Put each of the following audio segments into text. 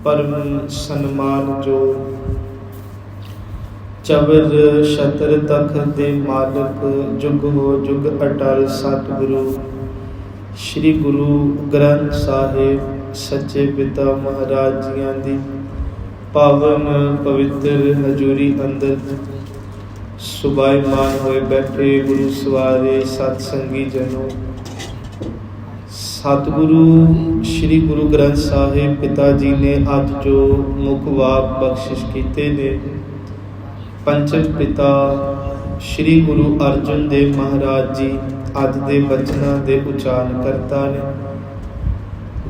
परम सन्मान जो चबर छत्र तखत दे मालक जुग हो जुग अटल सतगुरु श्री गुरु ग्रंथ साहिब सच्चे पिता महाराज जियां दी पावन पवित्र हजूरी अंदर सुभाईमान होए बैठे गुरु सवारे सतसंगी जनों। सतगुरु श्री गुरु ग्रंथ साहिब पिता जी ने अज जो मुख वाक बख्शिश कीते ने, पंचम पिता श्री गुरु अर्जुन देव महाराज जी अज दे बचनां दे उचारण करता ने।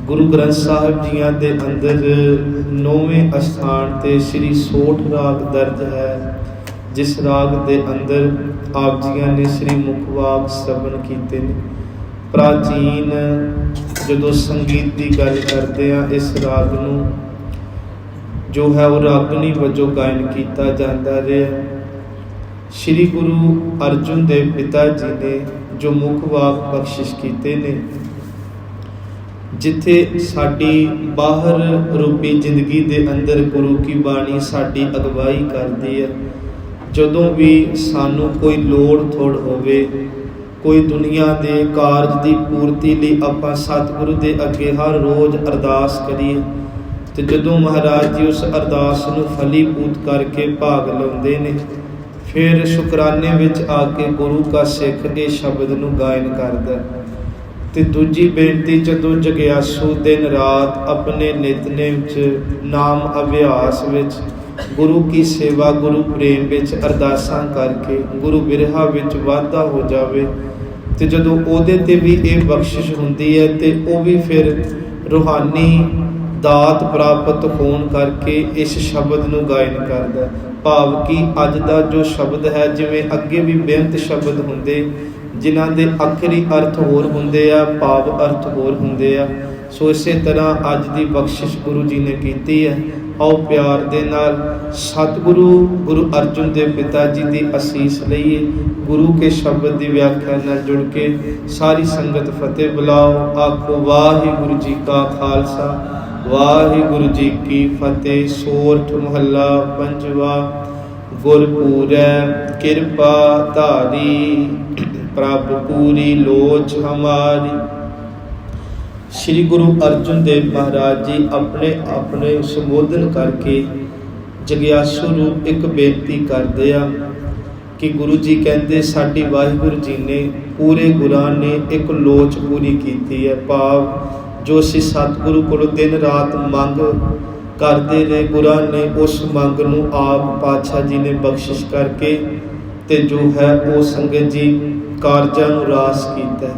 गुरु ग्रंथ साहिब जियां दे अंदर 9वें अस्थान ते श्री सोठ राग दर्ज है, जिस राग दे अंदर आप जियां ने श्री मुख वाक श्रवण कीते ने। प्राचीन जो संगीत की गल करते हैं, इस राग नूं जो है वो रागनी वजों गायन किया जाता रहा। श्री गुरु अर्जुन देव पिता जी ने जो मुख वाक बख्शिश कीते ने, जिथे साडी बाहर रूपी जिंदगी दे अंदर गुरु की बाणी साडी अगवाई करती है। जदों भी सानू कोई लोड़ थोड़ होवे, कोई दुनिया के कारज की पूर्ति लिए आपां सतगुरु के अगे हर रोज़ अरदास करिए, तो जदों महाराज जी उस अरदास नूं फलीभूत करके भाग लाउंदे ने, फिर शुकराने विच आके गुरु का सिख ये शब्द नूं गायन करदा। ते दूजी बेनती, जदों जग्यासू दिन रात अपने नितनेम च नाम अभ्यास विच गुरु की सेवा गुरु प्रेम विच अरदासां करके गुरु बिरहा विच वाधा हो जावे, तो जदों ओहदे ते भी ये बख्शिश हुंदी है, तो वह भी फिर रूहानी दात प्राप्त होने करके इस शब्द नूं गायन करदा। भाव कि अज दा जो शब्द है, जिवें अगे भी बेअंत शब्द हुंदे जिन्हां दे आखिरी अर्थ होर हुंदे आ, भाव अर्थ होर हुंदे आ, सो इसे तरह अज दी बख्शिश गुरु जी ने कीती है। आओ प्यार दे नाल सतगुरु गुरु अर्जुन देव पिता जी की असीस लईए। गुरु के शब्द की व्याख्या नाल जुड़ के सारी संगत फतेह बुलाओ। आखो वाहिगुरु जी का खालसा वाहिगुरु जी की फतेह। सोरठ महला पंजवा। गुरपुरै कृपा धारी प्रभ पूरी लोच हमारी। श्री गुरु अर्जुन देव महाराज जी अपने अपने संबोधन करके जग्यासू रूप एक बेनती करते हैं कि गुरु जी कहते साडी वाहिगुरु जी ने पूरे गुरां ने एक लोच पूरी की है। भाव जो असीं सतगुरु को दिन रात मंग करते रहे, गुरां ने उस मंग नूं आप पातशाह जी ने बख्शिश करके ते जो है वो संगत जी कारजां नूं रास कीता।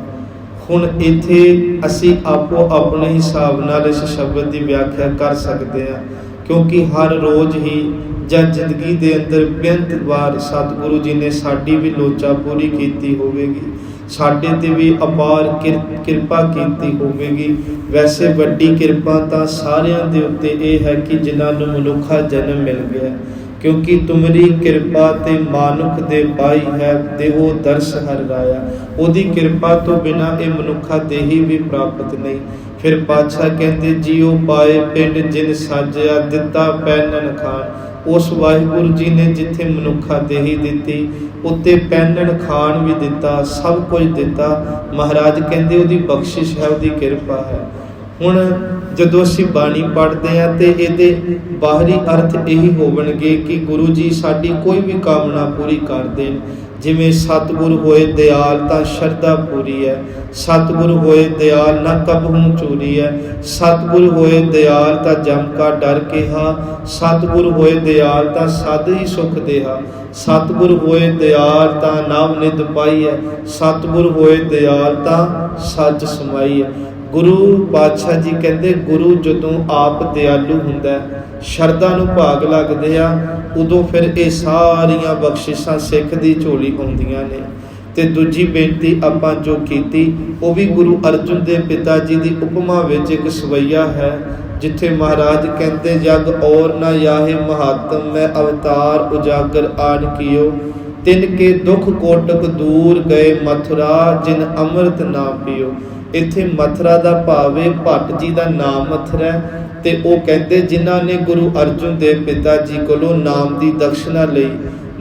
हुण इत्थे असीं आपो अपने हिसाब नाल इस शब्द की व्याख्या कर सकते हैं, क्योंकि हर रोज़ ही जां जिंदगी दे अंदर बेअंत वार सतगुरु जी ने साडी भी लोचा पूरी कीती होवेगी, साडे ते भी अपार किरपा कीती होवेगी। वैसे वड्डी किरपा तां सारियां दे उत्ते इह है कि जिन्हां नूं मनुखा जन्म मिल गया, क्योंकि तुमरी किरपा ते मानुख दे पाई है देहो दर्श हर राया। ओदी किरपा तो बिना ये मनुखा देही भी प्राप्त नहीं। फिर पातशाह कहते जियो पाए पिंड जिन साजिया दिता पैनन खान। उस वाहिगुरु जी ने जिथे मनुखा देही दिती, उत्ते पैनन खान भी दिता, सब कुछ दिता। महाराज कहते उहदी बख्शिश है, उहदी किरपा है। हुण जदों असीं बाणी पढ़ते हैं तो ये बाहरी अर्थ यही होवणगे कि गुरु जी साडी कोई भी कामना पूरी कर देन। जिवें सतगुर होए दयाल तां शरधा पूरी है, सतगुर होए दयाल ना कबहू चोरी है, सतगुर होए दयाल तां जम का डर केहा, सतगुर होए दयाल तां सद ही सुख देहा, सतगुर होए दयाल तां नाम निध पाई है, सतगुर होए दयाल तां सच समाई है। गुरु पातशाह जी कहते गुरु जदों आप दयालु हुंदा शरदा नूं भाग लगदे आ, उदों फिर ये सारियां बख्शिशां सिख दी झोली आउंदियां ने। ते दूजी बेनती आपां जो कीती वो भी गुरु अर्जुन देव पिता जी की उपमा विच एक सवैया है, जिथे महाराज कहते जग और न याहे महात्म मैं अवतार उजागर आन कियो, तिनके दुख कोटक दूर गए मथुरा जिन अमृत ना पियो। इत्थे मथुरा का भाव है भट्ट जी का नाम मथुरा है, ਤੇ ਉਹ ਕਹਿੰਦੇ ਜਿਨ੍ਹਾਂ ਨੇ ਗੁਰੂ ਅਰਜਨ ਦੇਵ ਪਿਤਾ ਜੀ ਕੋਲੋਂ ਨਾਮ ਦੀ ਦਕਸ਼ਨਾ ਲਈ,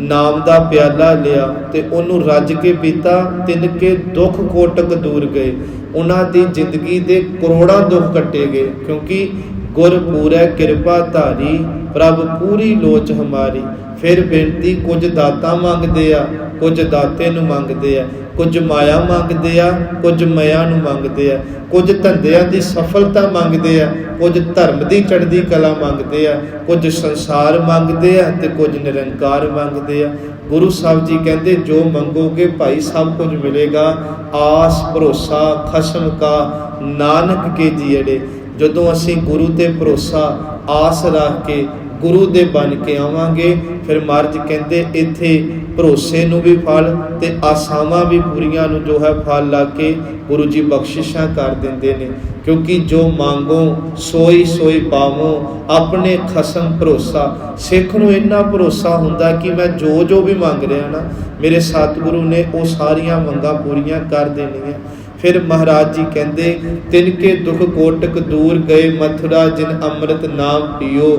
ਨਾਮ ਦਾ ਪਿਆਲਾ ਲਿਆ ਤੇ ਉਹਨੂੰ ਰੱਜ ਕੇ ਪੀਤਾ, ਤਿਨ ਕੇ ਦੁੱਖ ਕੋਟਕ ਦੂਰ ਗਏ। ਉਹਨਾਂ ਦੀ ਜ਼ਿੰਦਗੀ ਦੇ ਕਰੋੜਾਂ ਦੁੱਖ ਕੱਟੇ ਗਏ, ਕਿਉਂਕਿ ਗੁਰ ਪੂਰੈ ਕਿਰਪਾ ਧਾਰੀ, ਪ੍ਰਭ ਪੂਰੀ ਲੋਚ ਹਮਾਰੀ। ਫਿਰ ਬੇਨਤੀ, ਕੁਝ ਦਾਤਾ ਮੰਗਦੇ ਆ, ਕੁਝ ਦਾਤੇ ਨੂੰ ਮੰਗਦੇ ਆ, ਕੁਝ ਮਾਇਆ ਮੰਗਦੇ ਆ, ਕੁਝ ਮਾਇਆ ਨੂੰ ਮੰਗਦੇ ਆ, ਕੁਝ ਧੰਦਿਆਂ ਦੀ ਸਫਲਤਾ ਮੰਗਦੇ ਆ, ਕੁਝ ਧਰਮ ਦੀ ਚੜ੍ਹਦੀ ਕਲਾ ਮੰਗਦੇ ਆ, ਕੁਝ ਸੰਸਾਰ ਮੰਗਦੇ ਆ ਤੇ ਕੁਝ ਨਿਰੰਕਾਰ ਮੰਗਦੇ ਆ। ਗੁਰੂ ਸਾਹਿਬ ਜੀ ਕਹਿੰਦੇ ਜੋ ਮੰਗੋਗੇ ਭਾਈ ਸਭ ਕੁਝ ਮਿਲੇਗਾ। ਆਸ ਭਰੋਸਾ ਖਸਮ ਕਾ ਨਾਨਕ ਕੇ ਜੀੜੇ। ਜਦੋਂ ਅਸੀਂ ਗੁਰੂ ਤੇ ਭਰੋਸਾ ਆਸ ਰੱਖ ਕੇ ਗੁਰੂ ਦੇ ਬਣ ਕੇ ਆਵਾਂਗੇ, ਫਿਰ ਮਹਾਰਾਜ ਕਹਿੰਦੇ ਇੱਥੇ ਭਰੋਸੇ ਨੂੰ ਵੀ ਫਲ ਤੇ ਆਸਾਵਾਂ ਵੀ ਪੂਰੀਆਂ ਨੂੰ ਜੋ ਹੈ ਫਲ ਲਾ ਕੇ ਗੁਰੂ ਜੀ ਬਖਸ਼ਿਸ਼ਾਂ ਕਰ ਦਿੰਦੇ ਨੇ। ਕਿਉਂਕਿ ਜੋ ਮੰਗੋ ਸੋਈ ਸੋਈ ਪਾਵੋ, ਆਪਣੇ ਖਸਮ ਭਰੋਸਾ। ਸਿੱਖ ਨੂੰ ਇੰਨਾ ਭਰੋਸਾ ਹੁੰਦਾ ਕਿ ਮੈਂ ਜੋ ਵੀ ਮੰਗ ਰਿਹਾ ਨਾ, ਮੇਰੇ ਸਤਿਗੁਰੂ ਨੇ ਉਹ ਸਾਰੀਆਂ ਮੰਗਾਂ ਪੂਰੀਆਂ ਕਰ ਦੇਣੀਆਂ। ਫਿਰ ਮਹਾਰਾਜ ਜੀ ਕਹਿੰਦੇ ਤਿਨ ਕੇ ਦੁਖ ਕੋਟਕ ਦੂਰ ਗਏ, ਮਥੁਰਾ ਜਿਨ ਅੰਮ੍ਰਿਤ ਨਾਮ ਪੀਓ।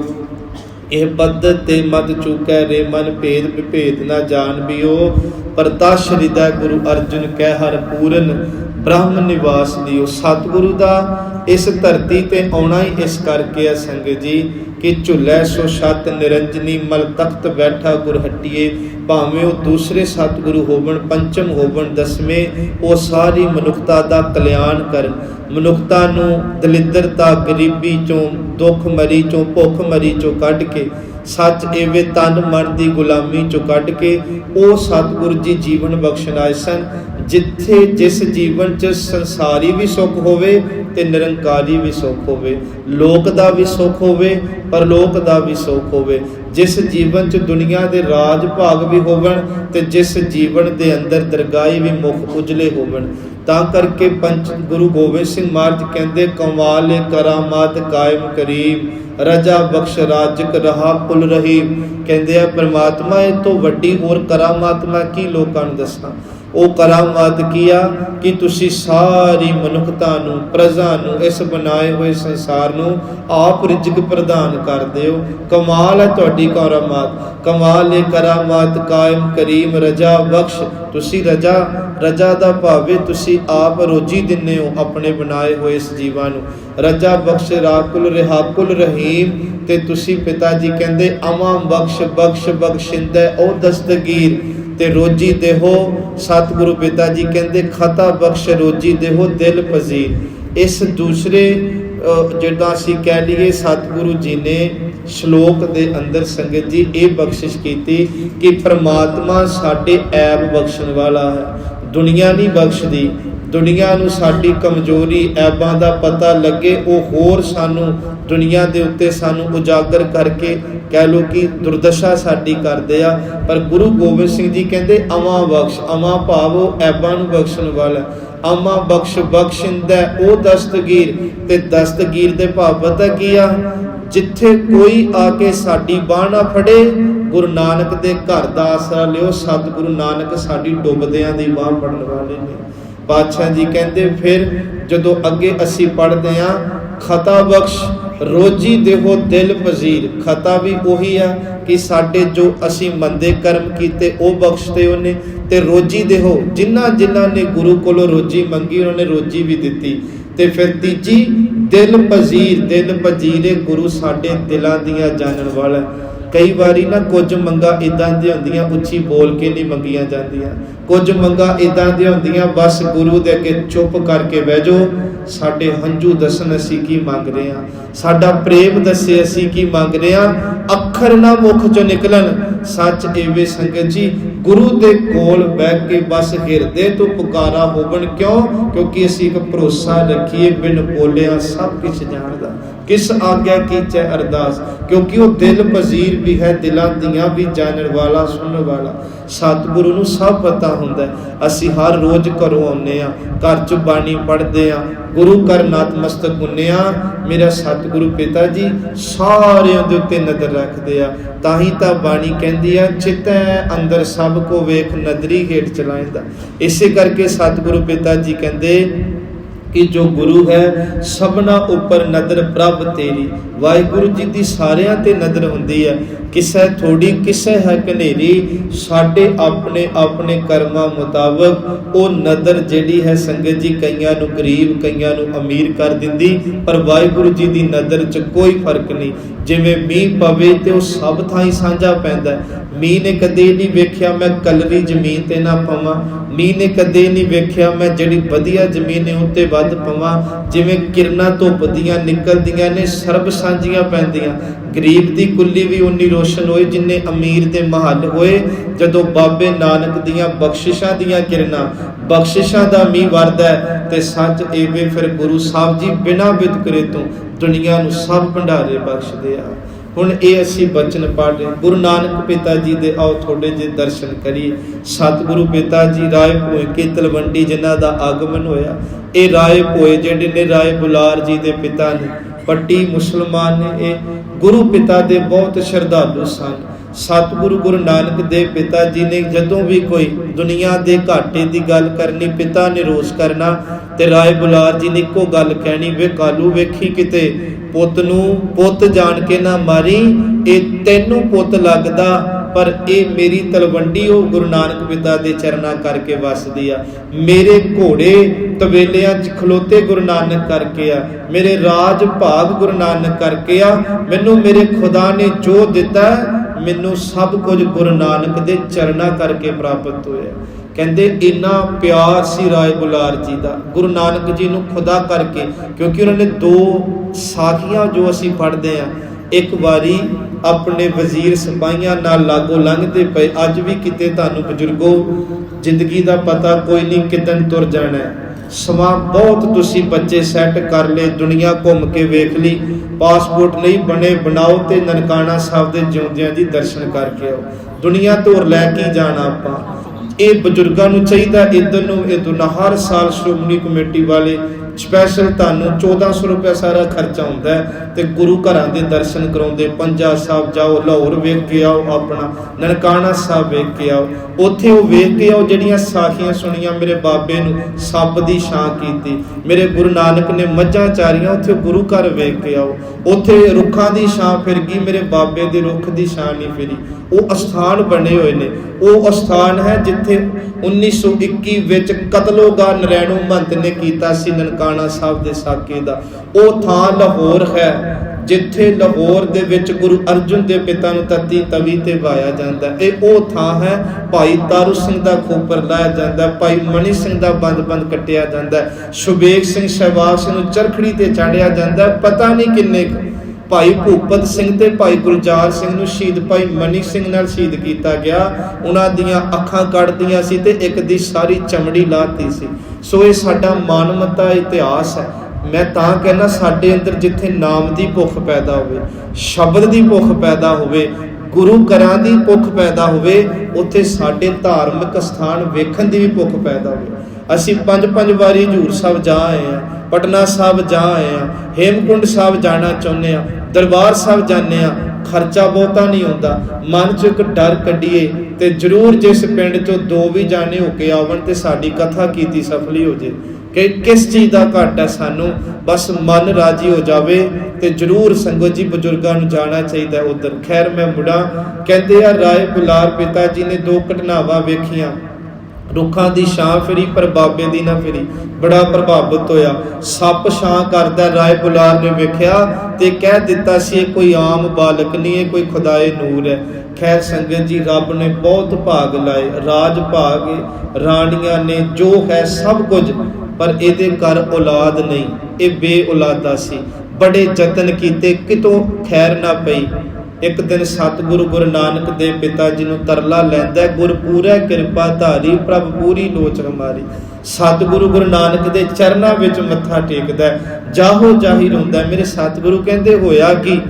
ਇਹ ਬਦਤ ਤੇ ਮਦ ਚੁਕੈ ਰੇ ਮਨ, ਭੇਦ ਵਿਭੇਦ ਨਾ ਜਾਣ ਬਿਓ। ਪ੍ਰਤੱਛ ਹਿਰਦੈ ਗੁਰੂ ਅਰਜਨ ਕੈ ਹਰ ਪੂਰਨ, ਬ੍ਰਹਮ ਨਿਵਾਸ ਲਿਓ। ਸਤਿਗੁਰੂ ਦਾ ਇਸ ਧਰਤੀ ਤੇ ਆਉਣਾ ਹੀ ਇਸ ਕਰਕੇ ਹੈ ਸੰਗਤ ਜੀ ਕਿ ਝੁੱਲੈ ਸੋ ਛਤ ਨਿਰੰਜਨੀ, ਮਲ ਤਖਤ ਬੈਠਾ ਗੁਰ ਹਟੀਏ। ਭਾਵੇਂ ਉਹ ਦੂਸਰੇ ਸਤਿਗੁਰੂ ਹੋਵਣ, ਪੰਚਮ ਹੋਵਣ, ਦਸਵੇਂ, ਉਹ ਸਾਰੀ ਮਨੁੱਖਤਾ ਦਾ ਕਲਿਆਣ ਕਰਨ। ਮਨੁੱਖਤਾ ਨੂੰ ਦਲਿੱਦਰਤਾ, ਗਰੀਬੀ ਚੋਂ, ਦੁੱਖ ਮਰੀ ਚੋਂ, ਭੁੱਖ ਮਰੀ ਚੋਂ ਕੱਢ ਕੇ, ਸੱਚ ਏਵੇਂ ਤਨ ਮਨ ਦੀ ਗੁਲਾਮੀ ਚੋਂ ਕੱਢ ਕੇ ਉਹ ਸਤਿਗੁਰੂ ਜੀ ਜੀਵਨ ਬਖਸ਼ਣ ਆਏ ਸਨ, ਜਿੱਥੇ ਜਿਸ ਜੀਵਨ 'ਚ ਸੰਸਾਰੀ ਵੀ ਸੁੱਖ ਹੋਵੇ ਤੇ ਨਿਰੰਕਾਰੀ ਵੀ ਸੁੱਖ ਹੋਵੇ, ਲੋਕ ਦਾ ਵੀ ਸੁੱਖ ਹੋਵੇ ਪਰਲੋਕ ਦਾ ਵੀ ਸੁੱਖ ਹੋਵੇ, ਜਿਸ ਜੀਵਨ 'ਚ ਦੁਨੀਆ ਦੇ ਰਾਜ ਭਾਗ ਵੀ ਹੋਵਣ ਤੇ ਜਿਸ ਜੀਵਨ ਦੇ ਅੰਦਰ ਦਰਗਾਹੀ ਵੀ ਮੁਖ ਉਜਲੇ ਹੋਵਣ। ਤਾਂ ਕਰਕੇ ਪੰਚ ਗੁਰੂ ਗੋਬਿੰਦ ਸਿੰਘ ਮਹਾਰਾਜ ਕਹਿੰਦੇ ਕਮਾਲੇ ਕਰਾਮਾਤ ਕਾਇਮ ਕਰੀਮ, ਰਜਾ ਬਖਸ਼ ਰਾਜਕ ਰਹਾ ਕੁਲ ਰਹੀਮ। ਕਹਿੰਦੇ ਆ ਪ੍ਰਮਾਤਮਾ ਇਹ ਤੋਂ ਵੱਡੀ ਹੋਰ ਕਰਾਮਾਤ ਮੈਂ ਕੀ ਲੋਕਾਂ ਨੂੰ ਦੱਸਾਂ। ਉਹ ਕਰਾਮਾਤ ਕੀ ਆ ਕਿ ਤੁਸੀਂ ਸਾਰੀ ਮਨੁੱਖਤਾ ਨੂੰ, ਪ੍ਰਜਾ ਨੂੰ, ਇਸ ਬਣਾਏ ਹੋਏ ਸੰਸਾਰ ਨੂੰ ਆਪ ਰਿਜ਼ਕ ਪ੍ਰਦਾਨ ਕਰਦੇ ਹੋ। ਕਮਾਲ ਹੈ ਤੁਹਾਡੀ ਕਰਾਮਾਤ। ਕਮਾਲ ਏ ਕਰਾਮਾਤ ਕਾਇਮ ਕਰੀਮ, ਰਜਾ ਬਖਸ਼। ਤੁਸੀਂ ਰਜਾ ਦਾ ਭਾਵੇਂ ਤੁਸੀਂ ਆਪ ਰੋਜੀ ਦਿੰਦੇ ਹੋ ਆਪਣੇ ਬਣਾਏ ਹੋਏ ਇਸ ਜੀਵਾਂ ਨੂੰ। ਰਜਾ ਬਖਸ਼ ਰਾਕੁਲ ਰਿਹਾਕੁਲ ਰਹੀਮ। ਤੇ ਤੁਸੀਂ ਪਿਤਾ ਜੀ ਕਹਿੰਦੇ ਅਮਾ ਬਖਸ਼ ਬਖਸ਼ ਬਖਸ਼ਿੰਦੈ ਉਹ ਦਸਤਗੀਰ। ਤੇ ਰੋਜੀ ਦੇਹੋ ਸਤਿਗੁਰੂ ਪਿਤਾ ਜੀ ਕਹਿੰਦੇ ਖਤਾ ਬਖਸ਼ ਰੋਜੀ ਦੇਹੋ ਦਿਲ ਪਜ਼ੀਰ। ਇਸ ਦੂਸਰੇ ਜਿੱਦਾਂ ਅਸੀਂ ਕਹਿ ਲਈਏ ਸਤਿਗੁਰੂ ਜੀ ਨੇ ਸ਼ਲੋਕ ਦੇ ਅੰਦਰ ਸੰਗਤ ਜੀ ਇਹ ਬਖਸ਼ਿਸ਼ ਕੀਤੀ ਕਿ ਪ੍ਰਮਾਤਮਾ ਸਾਡੇ ਐਬ ਬਖਸ਼ਣ ਵਾਲਾ ਹੈ, ਦੁਨੀਆ ਨਹੀਂ ਬਖਸ਼ਦੀ। ਦੁਨੀਆ ਨੂੰ ਸਾਡੀ ਕਮਜ਼ੋਰੀ ਐਬਾਂ ਦਾ ਪਤਾ ਲੱਗੇ, ਉਹ ਹੋਰ ਸਾਨੂੰ ਦੁਨੀਆ ਦੇ ਉੱਤੇ ਸਾਨੂੰ ਉਜਾਗਰ ਕਰਕੇ ਕਹਿ ਲਓ ਕਿ ਦੁਰਦਸ਼ਾ ਸਾਡੀ ਕਰਦੇ ਆ। ਪਰ ਗੁਰੂ ਗੋਬਿੰਦ ਸਿੰਘ ਜੀ ਕਹਿੰਦੇ ਅਮਾ ਬਖਸ਼, ਅਮਾ ਭਾਵੋ ਐਬਾਂ ਨੂੰ ਬਖਸ਼ਣ ਵਾਲਾ। ਅਮਾ ਬਖਸ਼ ਬਖਸ਼ਿੰਦੈ ਉਹ ਦਸਤਗੀਰ। ਤੇ ਦਸਤਗੀਰ ਦੇ ਭਾਵ ਪਤਾ ਕੀ ਆ, ਜਿੱਥੇ ਕੋਈ ਆ ਕੇ ਸਾਡੀ ਬਾਹ ਨਾ ਫੜੇ, ਗੁਰੂ ਨਾਨਕ ਦੇ ਘਰ ਦਾ ਆਸਰਾ ਲਿਓ। ਸਤਿਗੁਰੂ ਨਾਨਕ ਸਾਡੀ ਡੁੱਬਦਿਆਂ ਦੀ ਬਾਹ ਫੜਨ ਵਾਲੇ ਨੇ। ਪਾਤਸ਼ਾਹ ਜੀ ਕਹਿੰਦੇ ਫਿਰ ਜਦੋਂ ਅੱਗੇ ਅਸੀਂ ਪੜ੍ਹਦੇ ਹਾਂ ਖਤਾ ਬਖਸ਼ ਰੋਜੀ ਦੇਹੋ ਦਿਲ ਪਜ਼ੀਰ। ਖਤਾ ਵੀ ਉਹੀ ਆ ਕਿ ਸਾਡੇ ਜੋ ਅਸੀਂ ਮੰਦੇ ਕਰਮ ਕੀਤੇ ਉਹ ਬਖਸ਼ਤੇ ਉਹਨੇ, ਤੇ ਰੋਜੀ ਦੇਹੋ ਜਿਨ੍ਹਾਂ ਨੇ ਗੁਰੂ ਕੋਲੋਂ ਰੋਜੀ ਮੰਗੀ ਉਹਨਾਂ ਨੇ ਰੋਜੀ ਵੀ ਦਿੱਤੀ। ਤੇ ਫਿਰ ਤੀਜੀ ਦਿਲ ਪਜ਼ੀਰ। ਦਿਲ ਪਜ਼ੀਰੇ ਗੁਰੂ ਸਾਡੇ ਦਿਲਾਂ ਦੀਆਂ ਜਾਣਨ ਵਾਲਾ। ਕਈ ਵਾਰੀ ਨਾ ਕੁਝ ਮੰਗਾਂ ਇੱਦਾਂ ਦੀਆਂ ਹੁੰਦੀਆਂ ਉੱਚੀ ਬੋਲ ਕੇ ਨਹੀਂ ਮੰਗੀਆਂ ਜਾਂਦੀਆਂ, ਕੁਝ ਮੰਗਾਂ ਇੱਦਾਂ ਦੀਆਂ ਹੁੰਦੀਆਂ ਬਸ ਗੁਰੂ ਦੇ ਅੱਗੇ ਚੁੱਪ ਕਰਕੇ ਬਹਿ ਜਾਓ। ਸਾਡੇ ਹੰਝੂ ਦੱਸਣ ਅਸੀਂ ਕੀ ਮੰਗ ਰਹੇ ਹਾਂ, ਸਾਡਾ ਪ੍ਰੇਮ ਦੱਸੇ ਅਸੀਂ ਕੀ ਮੰਗ ਰਹੇ ਹਾਂ, ਅੱਖਰ ਨਾ ਮੁਖ ਚੋਂ ਨਿਕਲਣ। ਸੱਚ ਏਵੇਂ ਸੰਗਤ ਜੀ ਗੁਰੂ ਦੇ ਕੋਲ ਬਹਿ ਕੇ ਬਸ ਹਿਰਦੇ ਤੋਂ ਪੁਕਾਰਾ ਹੋਵਣ। ਕਿਉਂ? ਕਿਉਂਕਿ ਅਸੀਂ ਇੱਕ ਭਰੋਸਾ ਰੱਖੀਏ ਬਿਨ ਬੋਲਿਆ ਸਭ ਕੁਝ ਜਾਣਦਾ, ਕਿਸ ਆਗਿਆ ਕੀਚੈ ਅਰਦਾਸ। ਕਿਉਂਕਿ ਉਹ ਦਿਲ ਪਜ਼ੀਰ ਵੀ ਹੈ, ਦਿਲਾਂ ਦੀਆਂ ਵੀ ਜਾਣਨ ਵਾਲਾ, ਸੁਣਨ ਵਾਲਾ। ਸਤਿਗੁਰੂ ਨੂੰ ਸਭ ਪਤਾ ਹੁੰਦਾ। ਅਸੀਂ ਹਰ ਰੋਜ਼ ਘਰੋਂ ਆਉਂਦੇ ਹਾਂ, ਘਰ 'ਚ ਬਾਣੀ ਪੜ੍ਹਦੇ ਹਾਂ, ਗੁਰੂ ਘਰ ਨਤਮਸਤਕ ਹੁੰਦੇ ਹਾਂ। ਮੇਰਾ ਸਤਿਗੁਰੂ ਪਿਤਾ ਜੀ ਸਾਰਿਆਂ ਦੇ ਉੱਤੇ ਨਜ਼ਰ ਰੱਖਦੇ ਆ। ਤਾਂ ਹੀ ਤਾਂ ਬਾਣੀ ਕਹਿੰਦੀ ਆ ਚਿਤੈ ਅੰਦਰ ਸਭ ਕੋ ਵੇਖ ਨਦਰੀ ਹੇਠ ਚਲਾਇਂਦਾ। ਇਸੇ ਕਰਕੇ ਸਤਿਗੁਰੂ ਪਿਤਾ ਜੀ ਕਹਿੰਦੇ कि जो गुरु है सबना उपर नदर प्रभ तेरी। वाहिगुरु जी की सारियां ते नदर हुंदी है, किसे थोड़ी किसे है कनेरी। साडे अपने अपने कर्मां मुताबक वो नदर जिहड़ी है संगत जी कईयां नूं गरीब कईयां नूं अमीर कर दिंदी, पर वाहिगुरु जी की नदर च कोई फर्क नहीं। जिवें मींह पवे ते वो सब थाई सांझा पैंदा है। मींह ने कदे नहीं वेख्या मैं कलरी जमीन ते ना पवां, मींह ने कदे नहीं वेख्या मैं जिहड़ी वधिया जमीन है उत्ते वध पवां। जिवें किरणां धुप दीयां निकलदियां ने सर्ब सांझियां पैंदियां। गरीब दी कुल्ली भी उन्नी रोशन होए जिन्ने अमीर दे महल होए। जदों बाबे नानक दीयां बख्शिशां दीयां किरणां बख्शिशां दा मींह वरदा है ते सच एवे फिर गुरु साहब जी बिना वितकरे तो दुनिया नूं सब भंडारे बख्शदे आ। हुण ये असीं बचन पढ़ रहे गुरु नानक पिता जी दे, आओ थोड़े जे दर्शन करिए। सतगुरु पिता जी राय भोए के तलवंडी जिन्हां दा आगमन होया। ये राय भोए जिहड़े ने राय बुलार जी दे पिता ने, पट्टी मुसलमान ने, ये गुरु पिता दे बहुत श्रद्धालु सन। सतगुरु गुरु नानक देव पिता जी ने जदों भी कोई दुनिया दे घाटे की गल करनी, पिता ने रोस करना, ते राय बुलार जी ने इको गल कहनी, वे कालू वेखी किते पुत नूं पुत जान के ना मारी, ये तैनूं पुत लगदा पर ये मेरी तलवंडी ओ गुरु नानक पिता दे चरना करके वसदी आ। मेरे घोड़े तवेलियां च खलोते गुरु नानक करके आ, मेरे राज भाग गुरु नानक करके आ। मैनू मेरे खुदा ने जो दिता मैनू सब कुछ गुरु नानक दे चरना करके प्राप्त होया। कहते इन्ना प्यार सी राय बुलार जी का गुरु नानक जी नूं खुदा करके, क्योंकि उन्होंने दो साखियां जो असीं पढ़ते हैं, एक बारी अपने वजीर सिपाहियां नाल लागो लंघते पे, अज भी किते तुहानूं बजुर्गो जिंदगी का पता कोई नहीं किदन तुर जाना है। समा बहुत तुसी बच्चे सैट कर ले, दुनिया घूम के वेख ली, पासपोर्ट नहीं बने बनाओ ते ननकाना साहब दे जिउंदियां दी दर्शन करके आओ। दुनिया तोर लैके जाना आपां। ये बजुर्गों को चाहिए इधर नूं हर साल श्रोमणी कमेटी वाले स्पैशल तुहानूं 1400 रुपया सारा खर्चा होंदा है ते गुरु घरां दे दर्शन कराउंदे। पंजा साहब जाओ, लाहौर वेख के आओ, अपना ननकाना साहब वेख के आओ, उत्थे वो वेख के आओ जिहड़ियां साखियां सुनियां मेरे बाबे नूं सप दी छां कीती, मेरे गुरु नानक ने मੱਝਾਂ चारियां, उत्थे गुरु घर वेख के आओ। उत्थे रुखां दी छां फिर गई, मेरे बाबे दे रुख दी छां नहीं फिरी। वो अस्थान बने हुए ने, वो अस्थान है जिथे 1921 विच कतलोगा नरैणो महंत ने कीता सी ननकाना साहब दे साके दा। वो थां लाहौर है जिथे लाहौर दे विच गुरु अर्जुन दे पिता नूं तत्ती तवी ते वाया जांदा। ये वो थां है भाई तारू सिंह दा खोपर लाया जांदा, भाई मनी सिंह दा बंद बंद कटिया जांदा, शुबेग सिंह शहबाज नूं चरखड़ी ते चाढ़िया जांदा। पता नहीं किन्ने भाई भूपत सिंह ते भाई गुरजार सिंह नूं शहीद भाई मनी सिंह नाल शहीद किया गया। उन्हां दियां अखां कढ़दियां सी ते एक दी सारी चमड़ी लाती सी। सो ये साडा मानवता इतिहास है। मैं तां कहना साडे अंदर जिथे नाम दी भुख पैदा होवे, शब्द दी भुख पैदा होवे, गुरु घरां दी भुख पैदा होवे, उत्थे साडे धार्मिक स्थान वेखण दी भी भुख पैदा होवे। असीं 5-5 वारी हजूर साहब जा आए हैं, पटना साहब जा आए हैं, हेमकुंड साहब जाना चाहुंदे आ, दरबार साहब जाने आ। खर्चा बहुता नहीं होंदा, मन च एक डर कढीए ते जरूर जिस पिंड चों 2 भी जाने होके आवन ते साडी कथा कीती सफली हो जाए। कि किस चीज़ का घाट है सानू, बस मन राजी हो जाए तो जरूर संगत जी बजुर्गों को जाना चाहिए उधर। खैर मैं मुड़ा कहते हैं राय बुलार पिता जी ने 2 घटनावां वेखियां, रुखां दी छां फिरी पर बाबे दी ना फिरी। बड़ा प्रभावित होया, सप छां करदा राय बुलार ने वेख्या ते कह दिता सी कोई आम बालक नहीं है, कोई खुदाए नूर है। खैर संगत जी रब ने बहुत भाग लाए, राज भाग रानियां ने जो है सब कुछ, पर इहदे घर औलाद नहीं, ये बे औलादा सी। बड़े जतन कीते कितों खैर ना पई। एक दिन सतगुरु गुरु नानक देव पिता जी नूं तरला लैंदा, गुर पूरा किरपा धारी प्रभ पूरी लोच हमारी। सतगुरु गुरु नानक दे चरनां विच मत्था टेकदा, जाहो जाहिर हुंदा। मेरे सतगुरु कहंदे होया कि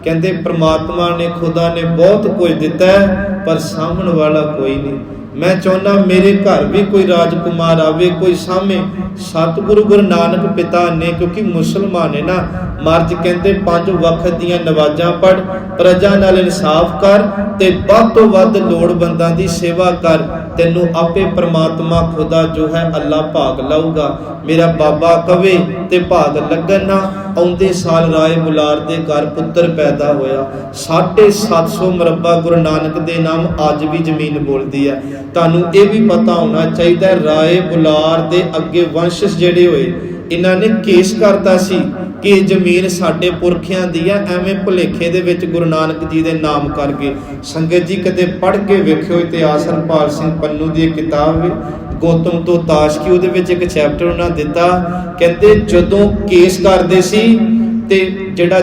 कहंदे परमात्मा ने खुदा ने बहुत कुछ दिता है पर सामण वाला कोई नहीं। मैं चाहना मेरे घर भी कोई राजकुमार आवे, कोई सामे। सतगुरु गुरु नानक पिता ने क्योंकि मुसलमान है ना, मर्ज कहते 5 वक्त दियां नवाजां पढ़, प्रजा नाल इंसाफ कर ते वध तो वध लोड़वंदां दी सेवा कर ਤੈਨੂੰ ਆਪੇ ਪ੍ਰਮਾਤਮਾ ਖੁਦਾ ਜੋ ਹੈ ਅੱਲਾ ਭਾਗ ਲਾਊਗਾ। ਮੇਰਾ ਬਾਬਾ ਕਵੇ ਤੇ ਭਾਗ ਲੱਗਣ ਨਾ। ਆਉਂਦੇ ਸਾਲ ਰਾਏ ਬੁਲਾਰ ਦੇ ਘਰ ਪੁੱਤਰ ਪੈਦਾ ਹੋਇਆ। 750 ਮੁਰੱਬਾ ਗੁਰੂ ਨਾਨਕ ਦੇ ਨਾਮ ਅੱਜ ਵੀ ਜ਼ਮੀਨ ਬੋਲਦੀ ਹੈ। ਤੁਹਾਨੂੰ ਇਹ ਵੀ ਪਤਾ ਹੋਣਾ ਚਾਹੀਦਾ, ਰਾਏ ਬੁਲਾਰ ਦੇ ਅੱਗੇ ਵੰਸ਼ਜ ਜਿਹੜੇ ਹੋਏ, ਇਹਨਾਂ ਨੇ ਕੇਸ ਕਰਤਾ ਸੀ ਕਿ ਜ਼ਮੀਨ ਸਾਡੇ ਪੁਰਖਿਆਂ ਦੀ ਆ, ਐਵੇਂ ਭੁਲੇਖੇ ਦੇ ਵਿੱਚ ਗੁਰੂ ਨਾਨਕ ਜੀ ਦੇ ਨਾਮ ਕਰਕੇ। ਸੰਗਤ ਜੀ ਕਦੇ ਪੜ੍ਹ ਕੇ ਵੇਖਿਓ ਇਤਿਹਾਸ ਹਰਪਾਲ ਸਿੰਘ ਪੰਨੂ ਦੀ ਇੱਕ ਕਿਤਾਬ ਗੌਤਮ ਤੋਂ ਤਾਸ਼ਕੀ, ਉਹਦੇ ਵਿੱਚ ਇੱਕ ਚੈਪਟਰ ਉਹਨਾਂ ਦਿੱਤਾ। ਕਹਿੰਦੇ ਜਦੋਂ ਕੇਸ ਕਰਦੇ ਸੀ ਤੇ ਜਿਹੜਾ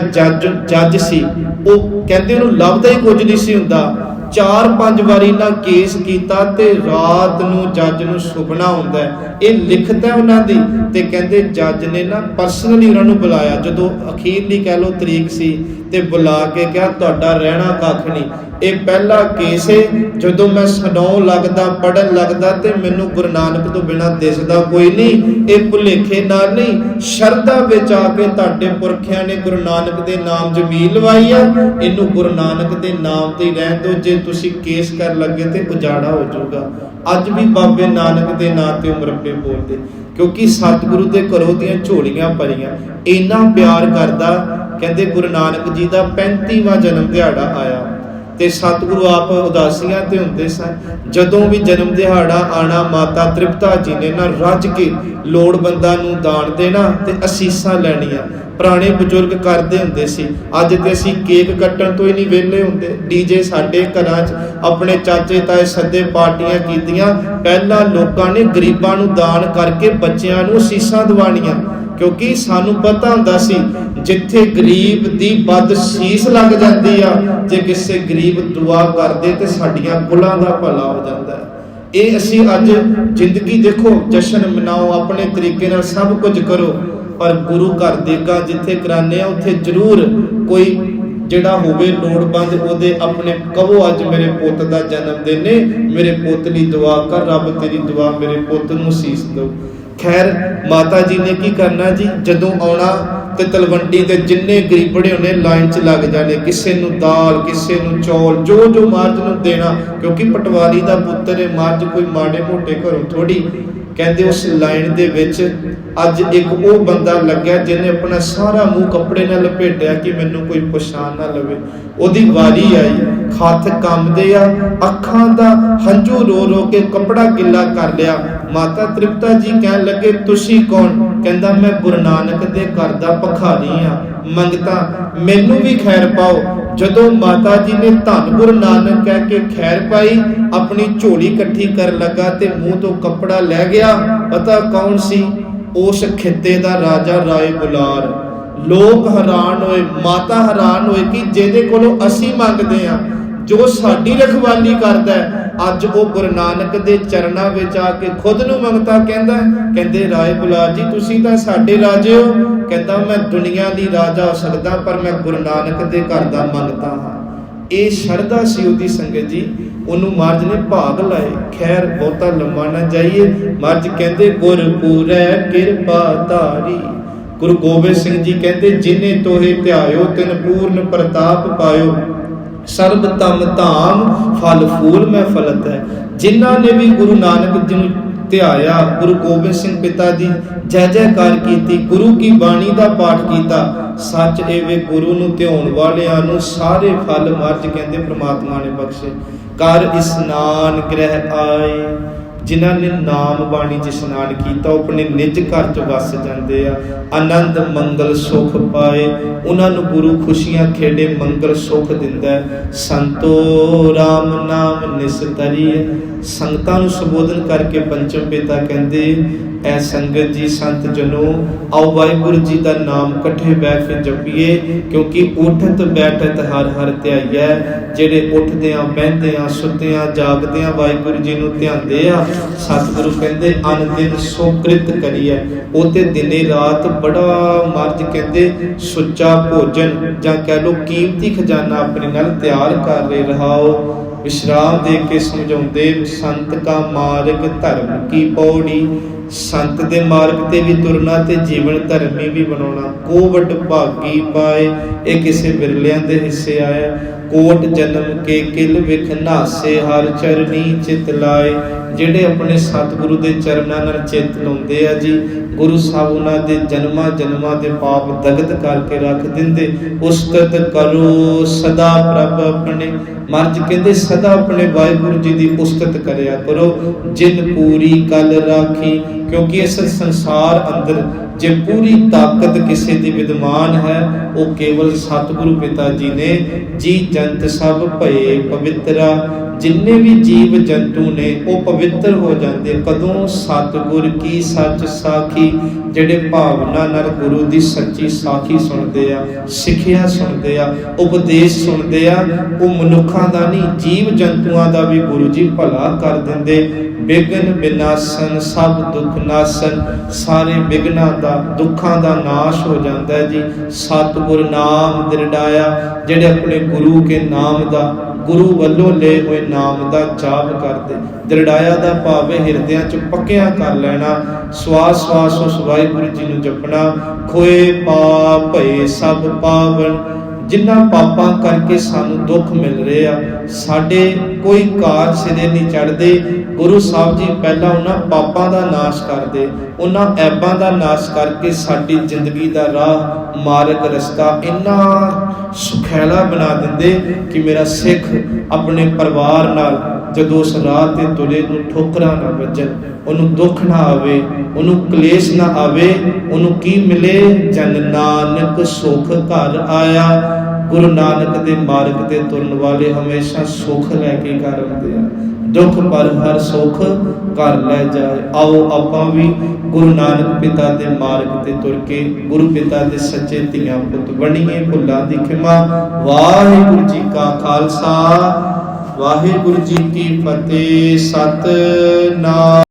ਜੱਜ ਸੀ ਉਹ ਕਹਿੰਦੇ ਉਹਨੂੰ ਲੱਭਦਾ ਹੀ ਕੁਝ ਨਹੀਂ ਸੀ ਹੁੰਦਾ। 4-5 ਵਾਰੀ ਨਾ ਕੇਸ ਕੀਤਾ ਤੇ ਰਾਤ ਨੂੰ ਜੱਜ ਨੂੰ ਸੁਪਨਾ ਹੁੰਦਾ ਹੈ। ਇਹ ਲਿਖਤ ਹੈ ਉਹਨਾਂ ਦੀ। ਤੇ ਕਹਿੰਦੇ ਜੱਜ ਨੇ ਨਾ ਪਰਸਨਲੀ ਉਹਨਾਂ ਨੂੰ ਬੁਲਾਇਆ, ਜਦੋਂ ਅਖੀਰਲੀ ਕਹਿ ਲਓ ਤਰੀਕ ਸੀ, ਤੇ ਬੁਲਾ ਕੇ ਕਿਹਾ ਤੁਹਾਡਾ ਰਹਿਣਾ ਕੱਖ ਨਹੀਂ, ਇਹ ਪਹਿਲਾ ਕੇਸ ਹੈ। ਜਦੋਂ ਮੈਂ ਸੁਣਾਉਣ ਲੱਗਦਾ, ਪੜਨ ਲੱਗਦਾ ਤੇ ਮੈਨੂੰ ਗੁਰੂ ਨਾਨਕ ਤੋਂ ਬਿਨਾਂ ਦਿਸਦਾ ਕੋਈ ਨਹੀਂ। ਇਹ ਭੁਲੇਖੇ ਨਾਲ ਨਹੀਂ, ਸ਼ਰਧਾ ਵਿੱਚ ਆ ਕੇ ਤੁਹਾਡੇ ਪੁਰਖਿਆਂ ਨੇ ਗੁਰੂ ਨਾਨਕ ਦੇ ਨਾਮ ਜ਼ਮੀਨ ਲਵਾਈ ਆ, ਇਹਨੂੰ ਗੁਰੂ ਨਾਨਕ ਦੇ ਨਾਮ ਤੇ ਰਹਿਣ ਦਿਓ। ਜੇ ਤੁਸੀਂ ਕੇਸ ਕਰ ਲੱਗੇ ਤੇ ਉਜਾੜਾ ਹੋ ਜਾਊਗਾ। ਅੱਜ ਵੀ ਬਾਬੇ ਨਾਨਕ ਦੇ ਨਾਂ ਤੇ ਮੁਰੱਬੇ ਬੋਲਦੇ, ਕਿਉਂਕਿ ਸਤਿਗੁਰੂ ਦੇ ਘਰੋਂ ਦੀਆਂ ਝੋਲੀਆਂ ਭਰੀਆਂ। ਇੰਨਾ ਪਿਆਰ ਕਰਦਾ। ਕਹਿੰਦੇ ਗੁਰੂ ਨਾਨਕ ਜੀ ਦਾ 35ਵਾਂ ਜਨਮ ਦਿਹਾੜਾ ਆਇਆ ਤੇ ਸਤਿਗੁਰੂ ਆਪ ਉਦਾਸੀਆਂ ਤੇ ਹੁੰਦੇ ਸਨ। ਜਦੋਂ ਵੀ ਜਨਮ ਦਿਹਾੜਾ ਆਣਾ, ਮਾਤਾ ਤ੍ਰਿਪਤਾ ਜੀ ਨੇ ਨਾ ਰੱਜ ਕੇ ਲੋੜਵੰਦਾਂ ਨੂੰ ਦਾਨ ਦੇਣਾ ਤੇ ਅਸੀਸਾਂ ਲੈਣੀਆਂ। ਪੁਰਾਣੇ ਬਜ਼ੁਰਗ ਕਰਦੇ ਹੁੰਦੇ ਸੀ। ਅੱਜ ਤੇ ਅਸੀਂ ਕੇਕ ਕੱਟਣ ਤੋਂ ਹੀ ਨਹੀਂ ਵਿਹਲੇ ਹੁੰਦੇ। ਡੀਜੇ ਸਾਡੇ ਘਰਾਂ 'ਚ ਆਪਣੇ ਚਾਚੇ ਤਾਏ ਸੱਦੇ, ਪਾਰਟੀਆਂ ਕੀਤੀਆਂ। ਪਹਿਲਾਂ ਲੋਕਾਂ ਨੇ ਗਰੀਬਾਂ ਨੂੰ ਦਾਨ ਕਰਕੇ ਬੱਚਿਆਂ ਨੂੰ ਅਸੀਸਾਂ ਦਿਵਾਣੀਆਂ, ਕਿਉਂਕਿ ਸਾਨੂੰ ਪਤਾ ਹੁੰਦਾ ਸੀ ਜਿੱਥੇ ਗਰੀਬ ਦੀ ਬਦਸੀਸ ਲੱਗ ਜਾਂਦੀ ਆ, ਜੇ ਕਿਸੇ ਗਰੀਬ ਦੁਆ ਕਰਦੇ ਤੇ ਸਾਡੀਆਂ ਕੁਲਾਂ ਦਾ ਭਲਾ ਹੋ ਜਾਂਦਾ ਹੈ। ਇਹ ਅਸੀਂ ਅੱਜ ਜ਼ਿੰਦਗੀ ਦੇਖੋ, ਜਸ਼ਨ ਮਨਾਓ, ਆਪਣੇ ਤਰੀਕੇ ਨਾਲ ਸਭ ਕੁਝ ਕਰੋ, ਪਰ ਗੁਰੂ ਘਰ ਦੇਗਾ ਜਿੱਥੇ ਕਰਾਨੇ ਆ ਉੱਥੇ ਜ਼ਰੂਰ ਕੋਈ ਜਿਹੜਾ ਹੋਵੇ ਲੋੜਵੰਦ, ਉਹਦੇ ਆਪਣੇ ਕਹੋ ਅੱਜ ਮੇਰੇ ਪੁੱਤ ਦਾ ਜਨਮ ਦਿਨ ਨੇ, ਮੇਰੇ ਪੁੱਤ ਲਈ ਦੁਆ ਕਰ, ਰੱਬ ਤੇਰੀ ਦੁਆ ਮੇਰੇ ਪੁੱਤ ਨੂੰ ਸੀਸ ਦਿਓ। ਖੈਰ ਮਾਤਾ ਜੀ ਨੇ ਕੀ ਕਰਨਾ ਜੀ, ਜਦੋਂ ਆਉਣਾ ਤੇ ਤਲਵੰਡੀ ਤੇ ਜਿੰਨੇ ਗਰੀਬੜੇ ਹੋਣੇ ਲਾਈਨ 'ਚ ਲੱਗ ਜਾਣੇ, ਕਿਸੇ ਨੂੰ ਦਾਲ, ਕਿਸੇ ਨੂੰ ਚੌਲ, ਜੋ ਜੋ ਮਰਦ ਨੂੰ ਦੇਣਾ, ਕਿਉਂਕਿ ਪਟਵਾਰੀ ਦਾ ਪੁੱਤਰ ਹੈ, ਮਰਦ ਕੋਈ ਮਾੜੇ ਮੋਟੇ ਘਰੋਂ ਥੋੜੀ। ਕਹਿੰਦੇ ਉਸ ਲਾਈਨ ਦੇ ਵਿੱਚ ਅੱਜ ਇੱਕ ਉਹ ਬੰਦਾ ਲੱਗਿਆ ਜਿਹਨੇ ਆਪਣਾ ਸਾਰਾ ਮੂੰਹ ਕੱਪੜੇ ਨਾਲ ਲਪੇਟਿਆ ਕਿ ਮੈਨੂੰ ਕੋਈ ਪਛਾਣ ਨਾ ਲਵੇ। ਉਹਦੀ ਵਾਰੀ ਆਈ, ਹੱਥ ਕੰਬਦੇ ਆ, ਅੱਖਾਂ ਦਾ ਹੰਝੂ ਰੋ ਰੋ ਕੇ ਕੱਪੜਾ ਗਿੱਲਾ ਕਰ ਲਿਆ। ਮਾਤਾ ਤ੍ਰਿਪਤਾ ਜੀ ਕਹਿਣ ਲੱਗੇ ਤੁਸੀਂ ਕੌਣ? ਕਹਿੰਦਾ ਮੈਂ ਗੁਰੂ ਨਾਨਕ ਦੇ ਘਰ ਦਾ ਭਖਾਰੀ ਆ, ਮੰਗਤਾ ਮੈਨੂੰ ਵੀ ਖੈਰ ਪਾਓ। ਜਦੋਂ ਮਾਤਾ ਜੀ ਨੇ ਧੰਨ ਗੁਰੂ ਨਾਨਕ ਕਹਿ ਕੇ ਖੈਰ ਪਾਈ, ਆਪਣੀ ਝੋਲੀ ਇਕੱਠੀ ਕਰਨ ਲੱਗਾ ਤੇ ਮੂੰਹ ਤੋਂ ਕੱਪੜਾ ਲੈ ਗਿਆ। ਪਤਾ ਕੌਣ ਸੀ? ਉਸ ਖਿੱਤੇ ਦਾ ਰਾਜਾ ਰਾਏ ਬੁਲਾਰ। ਲੋਕ ਹੈਰਾਨ ਹੋਏ, ਮਾਤਾ ਹੈਰਾਨ ਹੋਏ ਕਿ ਜਿਹਦੇ ਕੋਲੋਂ ਅਸੀਂ ਮੰਗਦੇ ਆ, ਜੋ ਸਾਡੀ ਰਖਵਾਲੀ ਕਰਦਾ ਹੈ, ਅੱਜ ਉਹ ਗੁਰੂ ਨਾਨਕ ਦੇ ਚਰਨਾਂ ਵਿੱਚ ਆ ਕੇ ਖੁਦ ਨੂੰ ਮੰਗਤਾ ਕਹਿੰਦਾ। ਕਹਿੰਦੇ ਰਾਏ ਬੁਲਾਰ ਜੀ ਤੁਸੀਂ ਤਾਂ ਸਾਡੇ ਰਾਜੇ ਹੋ। ਕਹਿੰਦਾ ਮੈਂ ਦੁਨੀਆ ਦੀ ਰਾਜਾ ਹੋ ਸਕਦਾ, ਪਰ ਮੈਂ ਗੁਰੂ ਨਾਨਕ ਦੇ ਘਰ ਦਾ ਮੰਗਤਾ ਹਾਂ। ਇਹ ਸ਼ਰਧਾ ਸੀ ਉਹਦੀ ਸੰਗਤ ਜੀ। ਉਹਨੂੰ ਮਹਾਰਾਜ ਨੇ ਭਾਗ ਲਾਏ। ਖੈਰ ਬਹੁਤਾ ਲੰਮਾ ਨਾ ਜਾਈਏ। ਮਹਾਰਾਜ ਕਹਿੰਦੇ ਗੁਰਪੂਰੈ ਕਿਰਪਾ ਧਾਰੀ। ਗੁਰੂ ਗੋਬਿੰਦ ਸਿੰਘ ਜੀ ਕਹਿੰਦੇ ਜਿਨੇ ਤੋਹੇ ਧਿਆਇਓ ਤਿਨ ਪੂਰਨ ਪ੍ਰਤਾਪ ਪਾਇਓ, ਸਰਬ ਤਮ ਧਾਮ ਫਲ ਫੂਲ ਮੈਂ ਫਲਤ ਹੈ। ਜਿਨ੍ਹਾਂ ਨੇ ਵੀ ਗੁਰੂ ਨਾਨਕ ਜੀ ਨੂੰ ਧਿਆਇਆ, ਗੁਰੂ ਗੋਬਿੰਦ ਸਿੰਘ ਪਿਤਾ ਦੀ ਜੈ ਜੈਕਾਰ ਕੀਤੀ, ਗੁਰੂ ਕੀ ਬਾਣੀ ਦਾ ਪਾਠ ਕੀਤਾ, ਸੱਚ ਐਵੇਂ ਗੁਰੂ ਨੂੰ ਧਿਆਉਣ ਵਾਲਿਆਂ ਨੂੰ ਸਾਰੇ ਫਲ ਮਹਾਰਾਜ ਕਹਿੰਦੇ ਪ੍ਰਮਾਤਮਾ ਨੇ ਬਖਸ਼ੇ। ਕਰ ਇਸਨਾਨ ਗ੍ਰਹਿ ਆਏ। ਜਿਨ੍ਹਾਂ ਨੇ ਨਾਮ ਬਾਣੀ 'ਚ ਇਸ਼ਨਾਨ ਕੀਤਾ ਉਹ ਆਪਣੇ ਨਿੱਜ ਘਰ 'ਚ ਵਸ ਜਾਂਦੇ ਆ, ਆਨੰਦ ਮੰਗਲ ਸੁਖ ਪਾਏ। ਉਹਨਾਂ ਨੂੰ ਗੁਰੂ ਖੁਸ਼ੀਆਂ ਖੇੜੇ ਮੰਗਲ ਸੁਖ ਦਿੰਦਾ ਹੈ। ਸੰਤੋ ਰਾਮ ਨਾਮ ਨਿਸਤਰੀਏ। ਸੰਗਤਾਂ ਨੂੰ ਸੰਬੋਧਨ ਕਰਕੇ ਪੰਚਮ ਪਿਤਾ ਕਹਿੰਦੇ ਐ ਸੰਗਤ ਜੀ, ਸੰਤ ਜਨੋ ਆਓ ਵਾਹਿਗੁਰੂ ਜੀ ਦਾ ਨਾਮ ਇਕੱਠੇ ਬੈਠ ਕੇ ਜਪੀਏ, ਕਿਉਂਕਿ ਉਠਤ ਬੈਠਤ ਹਰ ਹਰ ਧਿਆਈਐ। ਜਿਹੜੇ ਉੱਠਦੇ ਆ, ਬਹਿੰਦੇ ਆ, ਸੁੱਤੇ ਆ, ਜਾਗਦੇ ਆ, ਵਾਹਿਗੁਰੂ ਜੀ ਨੂੰ ਧਿਆਉਂਦੇ ਆ। ਸਤਿਗੁਰੂ ਕਹਿੰਦੇ ਅਨ ਦਿਨ ਸੁਕ੍ਰਿਤ ਕਰੀਐ। ਉਹ ਤੇ ਦਿਨੇ ਰਾਤ ਬੜਾ ਮਰਜ ਕਹਿੰਦੇ ਸੁੱਚਾ ਭੋਜਨ ਜਾਂ ਕਹਿ ਲੋ ਕੀਮਤੀ ਖਜ਼ਾਨਾ ਆਪਣੇ ਨਾਲ ਤਿਆਰ ਕਰ ਰਹੇ ਰਹਾਓ। विश्राम दे के समझाते, संत का मार्ग धर्म की पौड़ी। संत दे मार्ग ते भी तुरना ते जीवन धर्मी भी बनाना। को वड भागी पाए, ये किसी बिरलियां दे हिस्से आया। कोट जन्म के किल विख नासे, हर चरनी चित लाए। ਜਿਹੜੇ ਆਪਣੇ ਸਤਿਗੁਰੂ ਦੇ ਚਰਨਾਂ ਨਾਲ ਚਿੱਤ ਲਾਉਂਦੇ ਆ ਜੀ, ਗੁਰੂ ਸਾਹਿਬ ਉਹਨਾਂ ਦੇ ਜਨਮਾਂ ਜਨਮਾਂ ਦੇ ਪਾਪ ਦਗਤ ਕਰਕੇ ਰੱਖ ਦਿੰਦੇ। ਉਸਤਤ ਕਰੋ ਸਦਾ ਪ੍ਰਭ ਆਪਣੇ, ਮਹਾਰਾਜ ਕਹਿੰਦੇ ਸਦਾ ਆਪਣੇ ਵਾਹਿਗੁਰੂ ਜੀ ਦੀ ਉਸਤਤ ਕਰਿਆ ਕਰੋ। ਜਿਨ ਪੂਰੀ ਕਲ ਰਾਖੀ, ਕਿਉਂਕਿ ਇਸ ਸੰਸਾਰ ਅੰਦਰ ਜੇ ਪੂਰੀ ਤਾਕਤ ਕਿਸੇ ਦੀ ਵਿਦਮਾਨ ਹੈ, ਉਹ ਕੇਵਲ ਸਤਿਗੁਰੂ ਪਿਤਾ ਜੀ ਨੇ। ਜੀ ਜੰਤ ਸਭ ਭਏ ਪਵਿੱਤਰਾ, ਜਿੰਨੇ ਵੀ ਜੀਵ ਜੰਤੂ ਨੇ ਉਹ ਪਵਿੱਤਰ ਹੋ ਜਾਂਦੇ ਕਦੋਂ? ਸਤਿਗੁਰ ਕੀ ਸੱਚ ਸਾਖੀ, ਜਿਹੜੇ ਭਾਵਨਾ ਨਾਲ ਗੁਰੂ ਦੀ ਸੱਚੀ ਸਾਖੀ ਸੁਣਦੇ ਆ, ਸਿੱਖਿਆ ਸੁਣਦੇ ਆ, ਉਪਦੇਸ਼ ਸੁਣਦੇ ਆ। ਉਹ ਮਨੁੱਖਾਂ ਦਾ ਨਹੀਂ, ਜੀਵ ਜੰਤੂਆਂ ਦਾ ਵੀ ਗੁਰੂ ਜੀ ਭਲਾ ਕਰ ਦਿੰਦੇ। ਬਿਗਨ ਵਿਨਾਸ਼ਨ ਸਭ ਦੁੱਖ ਨਾਸ਼ਨ, ਸਾਰੇ ਬਿਗਨਾਂ ਦਾ ਦੁੱਖਾਂ ਦਾ ਨਾਸ਼ ਹੋ ਜਾਂਦਾ ਜੀ। ਸਤਿਗੁਰ ਨਾਮ ਦਿਰੜਾਇਆ, ਜਿਹੜੇ ਆਪਣੇ ਗੁਰੂ ਕੇ ਨਾਮ ਦਾ, ਗੁਰੂ ਵੱਲੋਂ ਲਏ ਹੋਏ ਨਾਮ ਦਾ ਜਾਪ ਕਰਦੇ। ਦਿਰੜਾਇਆ ਦਾ ਭਾਵ ਹੈ ਹਿਰਦਿਆਂ 'ਚ ਪੱਕਿਆ ਕਰ ਲੈਣਾ। ਸਵਾਸ ਸਵਾਸ ਉਸ ਵਾਹਿਗੁਰੂ ਜੀ ਨੂੰ ਜਪਣਾ। ਖੋਏ ਪਾਪ ਭਏ ਸਭ ਪਾਵਨ, ਜਿਨ੍ਹਾਂ ਪਾਪਾਂ ਕਰਕੇ ਸਾਨੂੰ ਦੁੱਖ ਮਿਲ ਰਹੇ ਆ, ਸਾਡੇ ਕੋਈ ਕਾਰਜ ਸਿਰੇ ਨਹੀਂ ਚੜ੍ਹਦੇ। ਗੁਰੂ ਸਾਹਿਬ ਜੀ ਪਹਿਲਾਂ ਉਹਨਾਂ ਪਾਪਾਂ ਦਾ ਨਾਸ਼ ਕਰਦੇ, ਉਹਨਾਂ ਐਬਾਂ ਦਾ ਨਾਸ਼ ਕਰਕੇ ਸਾਡੀ ਜ਼ਿੰਦਗੀ ਦਾ ਰਾਹ, ਮਾਰਗ, ਰਸਤਾ ਇੰਨਾ ਸੁਖੈਲਾ ਬਣਾ ਦਿੰਦੇ ਕਿ ਮੇਰਾ ਸਿੱਖ ਆਪਣੇ ਪਰਿਵਾਰ ਨਾਲ ਜਦੋਂ ਉਸ ਰਾਹ ਤੇ ਤੁਰੇ ਨੂੰ ਠੋਕਰਾਂ ਨਾ ਵੱਜਣ, ਉਹਨੂੰ ਦੁੱਖ ਨਾ ਆਵੇ, ਉਹਨੂੰ ਕਲੇਸ਼ ਨਾ ਆਵੇ। ਉਹਨੂੰ ਕੀ ਮਿਲੇ? ਜਨ ਨਾਨਕ ਸੁਖ ਘਰ ਆਇਆ। ਗੁਰੂ ਨਾਨਕ ਦੇ ਮਾਰਗ ਤੇ ਤੁਰਨ ਵਾਲੇ ਹਮੇਸ਼ਾ ਸੁਖ ਲੈ ਕੇ ਘਰ ਆਉਂਦੇ ਆ। ਦੁੱਖ ਪਰ ਹਰ ਸੁਖ ਘਰ ਲੈ ਜਾਏ। ਆਓ ਆਪਾਂ ਵੀ ਗੁਰੂ ਨਾਨਕ ਪਿਤਾ ਦੇ ਮਾਰਗ ਤੇ ਤੁਰ ਕੇ ਗੁਰੂ ਪਿਤਾ ਦੇ ਸੱਚੇ ਧੀਆਂ ਪੁੱਤ ਬਣੀਏ। ਭੁੱਲਾਂ ਦੀ ਖਿਮਾ। ਵਾਹਿਗੁਰੂ ਜੀ ਕਾ ਖਾਲਸਾ, ਵਾਹਿਗੁਰੂ ਜੀ ਕੀ ਫਤਿਹ। ਸਤਿਨਾਮ।